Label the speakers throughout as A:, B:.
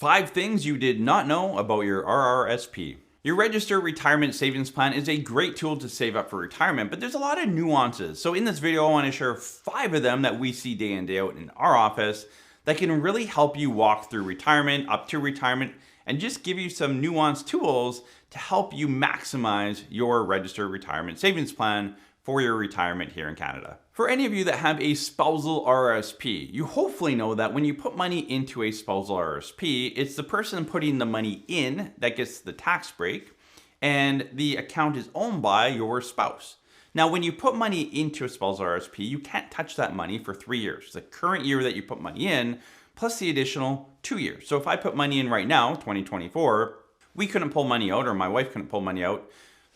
A: 5 things you did not know about your RRSP. Your registered retirement savings plan is a great tool to save up for retirement, but there's a lot of nuances. So in this video, I want to share 5 of them that we see day in, day out in our office that can really help you walk through retirement, up to retirement, and just give you some nuanced tools to help you maximize your registered retirement savings plan for your retirement here in Canada. For any of you that have a spousal RRSP, you hopefully know that when you put money into a spousal RRSP, it's the person putting the money in that gets the tax break, and the account is owned by your spouse. Now, when you put money into a spousal RRSP, you can't touch that money for 3 years. The current year that you put money in, plus the additional 2 years. So if I put money in right now, 2024, we couldn't pull money out, or my wife couldn't pull money out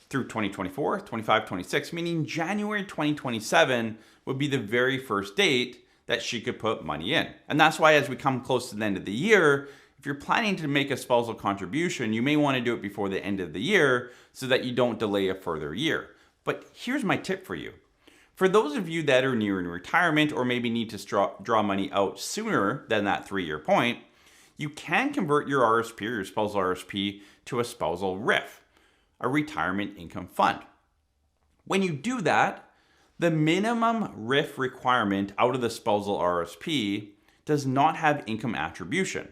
A: through 2024, 25, 26, meaning January 2027 would be the very first date that she could put money in. And that's why as we come close to the end of the year, if you're planning to make a spousal contribution, you may want to do it before the end of the year so that you don't delay a further year. But here's my tip for you. For those of you that are nearing retirement or maybe need to draw money out sooner than that 3-year point, you can convert your RRSP or your spousal RRSP to a spousal RRIF, a retirement income fund. When you do that, the minimum RRIF requirement out of the spousal RRSP does not have income attribution.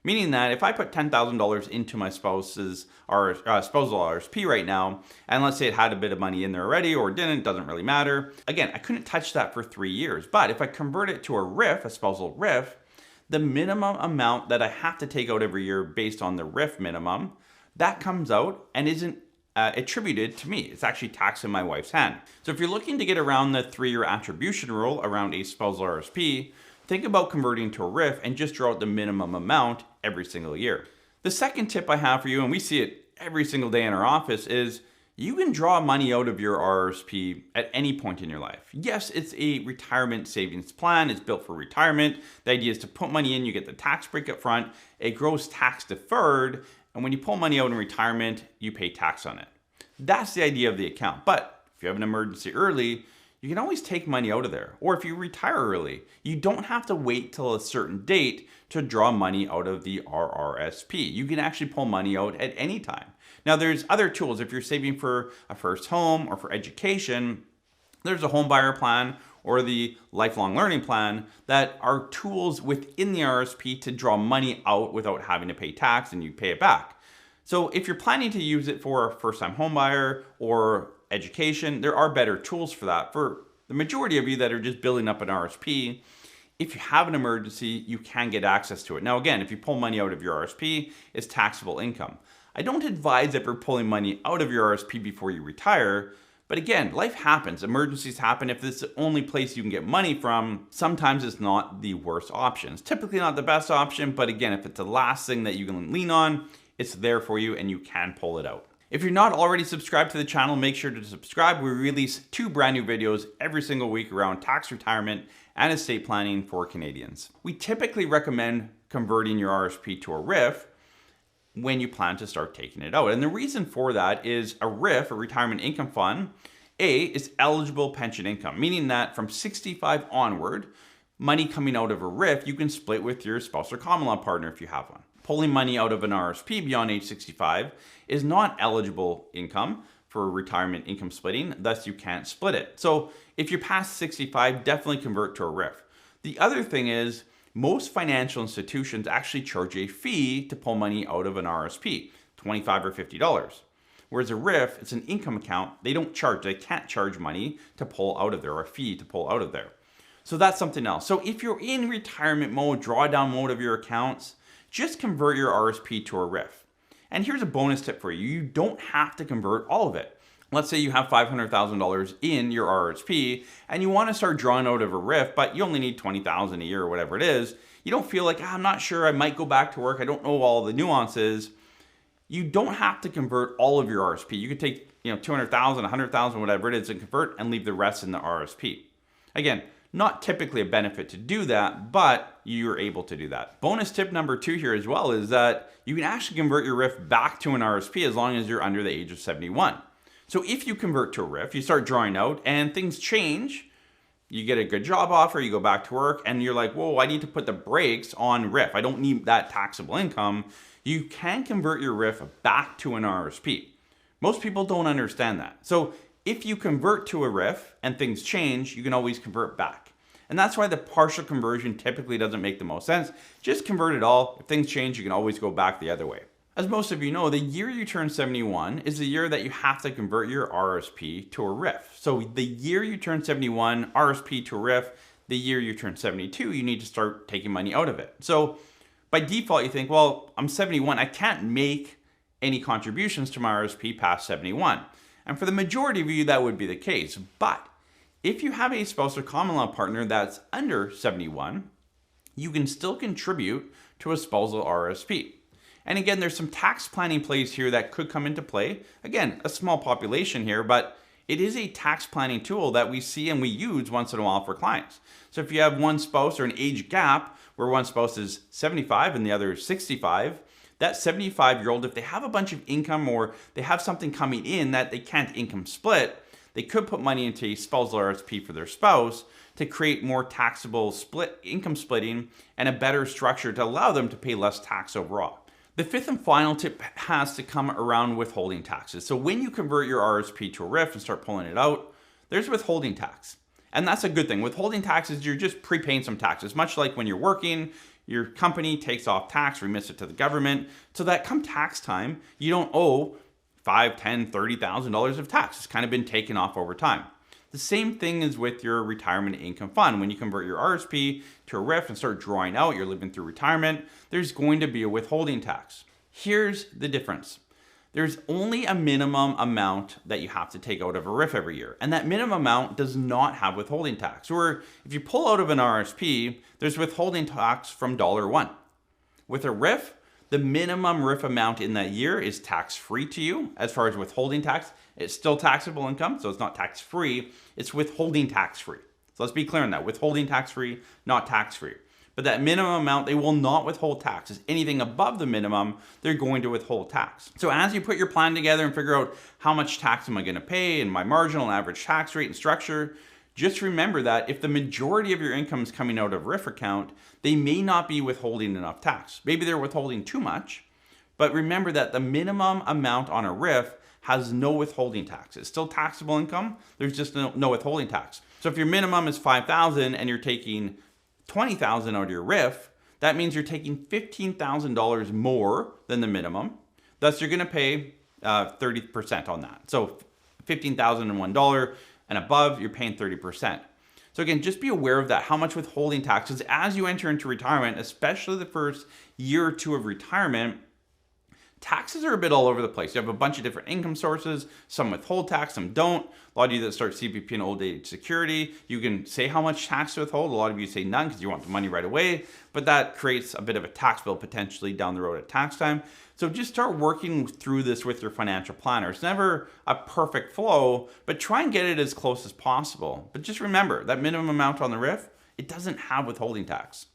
A: Meaning that if I put $10,000 into my spouse's spousal RRSP right now, and let's say it had a bit of money in there already or didn't, doesn't really matter. Again, I couldn't touch that for 3 years. But if I convert it to a RRIF, a spousal RRIF, the minimum amount that I have to take out every year based on the RRIF minimum, that comes out and isn't attributed to me. It's actually taxed in my wife's hand. So if you're looking to get around the 3-year attribution rule around a spousal RRSP, think about converting to a RRIF and just draw out the minimum amount every single year. The second tip I have for you, and we see it every single day in our office, is you can draw money out of your RRSP at any point in your life. Yes, it's a retirement savings plan. It's built for retirement. The idea is to put money in, you get the tax break up front. It grows tax deferred. And when you pull money out in retirement, you pay tax on it. That's the idea of the account. But if you have an emergency early, you can always take money out of there. Or if you retire early, you don't have to wait till a certain date to draw money out of the RRSP. You can actually pull money out at any time. Now, there's other tools. If you're saving for a first home or for education, there's a home buyer plan or the lifelong learning plan that are tools within the RRSP to draw money out without having to pay tax and you pay it back. So if you're planning to use it for a first-time home buyer or education, there are better tools for that. For the majority of you that are just building up an RRSP, if you have an emergency, you can get access to it. Now, again, if you pull money out of your RRSP, it's taxable income. I don't advise ever pulling money out of your RRSP before you retire. But again, life happens, emergencies happen. If this is the only place you can get money from, sometimes it's not the worst option. It's typically not the best option, but again, if it's the last thing that you can lean on, it's there for you and you can pull it out. If you're not already subscribed to the channel, make sure to subscribe. We release 2 brand new videos every single week around tax, retirement, and estate planning for Canadians. We typically recommend converting your RRSP to a RRIF when you plan to start taking it out. And the reason for that is a RRIF, a retirement income fund, is eligible pension income, meaning that from 65 onward, money coming out of a RRIF, you can split with your spouse or common law partner if you have one. Pulling money out of an RRSP beyond age 65 is not eligible income for retirement income splitting, thus you can't split it. So if you're past 65, definitely convert to a RRIF. The other thing is, most financial institutions actually charge a fee to pull money out of an RRSP, $25 or $50. Whereas a RRIF, it's an income account. They can't charge money to pull out of there, or a fee to pull out of there. So that's something else. So if you're in retirement mode, drawdown mode of your accounts, just convert your RRSP to a RRIF. And here's a bonus tip for you. You don't have to convert all of it. Let's say you have $500,000 in your RRSP and you want to start drawing out of a RRIF, but you only need $20,000 a year or whatever it is. You don't feel like, I'm not sure, I might go back to work. I don't know all the nuances. You don't have to convert all of your RRSP. You could take, $200,000, $100,000, whatever it is, and convert and leave the rest in the RRSP. Again, not typically a benefit to do that, but you're able to do that. Bonus tip number 2 here as well is that you can actually convert your RRIF back to an RRSP as long as you're under the age of 71. So if you convert to a RRIF, you start drawing out and things change, You get a good job offer, you go back to work, and you're like, whoa, I need to put the brakes on RRIF. I don't need that taxable income. You can convert your RRIF back to an RRSP. Most people don't understand that. So if you convert to a RRIF and things change, you can always convert back. And that's why the partial conversion typically doesn't make the most sense. Just convert it all. If things change, you can always go back the other way. As most of you know, the year you turn 71 is the year that you have to convert your RRSP to a RRIF. So the year you turn 71, RRSP to a RRIF, the year you turn 72, you need to start taking money out of it. So by default, you think, well, I'm 71, I can't make any contributions to my RRSP past 71. And for the majority of you, that would be the case. But if you have a spouse or common law partner that's under 71, you can still contribute to a spousal RRSP. And again, there's some tax planning plays here that could come into play. Again, a small population here, but it is a tax planning tool that we see and we use once in a while for clients. So if you have one spouse or an age gap where one spouse is 75 and the other is 65, that 75-year-old, if they have a bunch of income or they have something coming in that they can't income split, they could put money into a spousal RRSP for their spouse to create more taxable income splitting and a better structure to allow them to pay less tax overall. The fifth and final tip has to come around withholding taxes. So when you convert your RRSP to a RRIF and start pulling it out, there's withholding tax. And that's a good thing. Withholding taxes, you're just prepaying some taxes, much like when you're working, your company takes off tax, remits it to the government, so that come tax time, you don't owe $5,000, $10,000, $30,000 of tax. It's kind of been taken off over time. The same thing is with your retirement income fund. When you convert your RRSP to a RRIF and start drawing out, you're living through retirement, there's going to be a withholding tax. Here's the difference. There's only a minimum amount that you have to take out of a RRIF every year. And that minimum amount does not have withholding tax. Or if you pull out of an RRSP, there's withholding tax from $1. With a RRIF, the minimum RRIF amount in that year is tax-free to you. As far as withholding tax, it's still taxable income, so it's not tax-free. It's withholding tax-free. So let's be clear on that. Withholding tax-free, not tax-free. But that minimum amount, they will not withhold taxes. Anything above the minimum, they're going to withhold tax. So as you put your plan together and figure out how much tax am I going to pay and my marginal and average tax rate and structure, just remember that if the majority of your income is coming out of RRIF account, they may not be withholding enough tax. Maybe they're withholding too much, but remember that the minimum amount on a RRIF has no withholding tax. It's still taxable income. There's just no withholding tax. So if your minimum is $5,000 and you're taking $20,000 out of your RRIF, that means you're taking $15,000 more than the minimum. Thus, you're going to pay 30% on that. So $15,001 and above, you're paying 30%. So again, just be aware of that, how much withholding taxes as you enter into retirement, especially the first year or two of retirement. Taxes are a bit all over the place. You have a bunch of different income sources. Some withhold tax, some don't. A lot of you that start CPP and old age security, you can say how much tax to withhold. A lot of you say none because you want the money right away, but that creates a bit of a tax bill potentially down the road at tax time. So just start working through this with your financial planner. It's never a perfect flow, but try and get it as close as possible. But just remember that minimum amount on the RRIF, it doesn't have withholding tax.